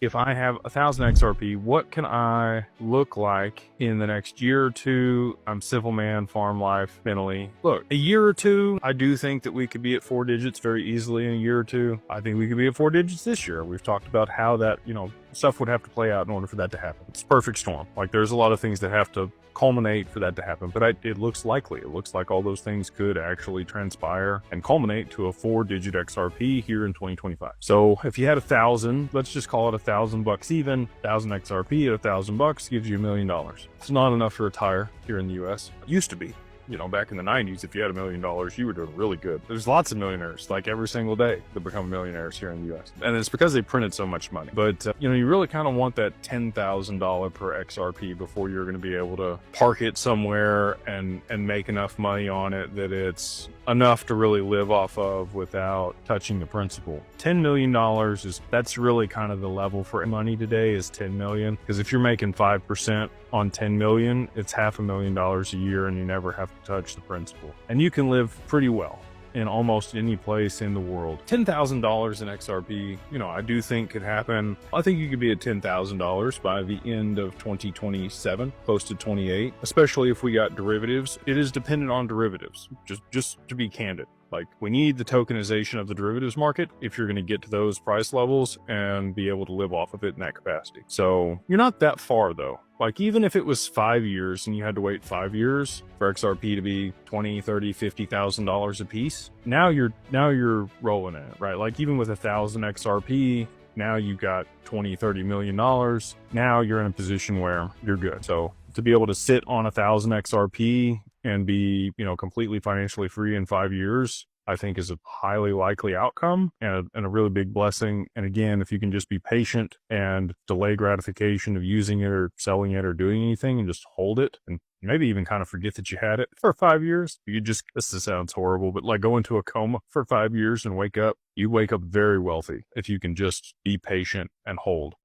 if I have 1,000 XRP, what can I look like in the next year or two? I'm civil man, farm life, mentally. Look, a year or two, I do think that we could be at 4 digits very easily in a year or two. I think we could be at 4 digits this year. We've talked about how that, stuff would have to play out in order for that to happen. It's perfect storm. Like, there's a lot of things that have to culminate for that to happen, but it looks likely. It looks like all those things could actually transpire and culminate to a 4-digit XRP here in 2025. So if you had 1,000, let's just call it $1,000 even. 1,000 XRP at $1,000 gives you $1 million. It's not enough to retire here in the US. It used to be. Back in the 90s, if you had $1 million, you were doing really good. There's lots of millionaires, like every single day, that become millionaires here in the US. And it's because they printed so much money. But, you really kind of want that $10,000 per XRP before you're going to be able to park it somewhere and make enough money on it that it's enough to really live off of without touching the principal. $10 million that's really kind of the level for money today, is 10 million. Because if you're making 5% on 10 million, it's $500,000 a year, and you never have to touch the principal. And you can live pretty well in almost any place in the world. $10,000 in XRP, I do think could happen. I think you could be at $10,000 by the end of 2027, close to 28, especially if we got derivatives. It is dependent on derivatives, just to be candid. Like, we need the tokenization of the derivatives market if you're going to get to those price levels and be able to live off of it in that capacity. So you're not that far though. Like, even if it was 5 years and you had to wait 5 years for XRP to be $20, $30, $50,000 a piece, now you're rolling in it, right? Like, even with 1,000 XRP, now you've got $20, $30 million. Now you're in a position where you're good. So to be able to sit on 1,000 XRP and be, completely financially free in 5 years, I think is a highly likely outcome and a really big blessing. And again, if you can just be patient and delay gratification of using it or selling it or doing anything, and just hold it, and maybe even kind of forget that you had it for 5 years. This sounds horrible, but like, go into a coma for 5 years and wake up, you wake up very wealthy if you can just be patient and hold.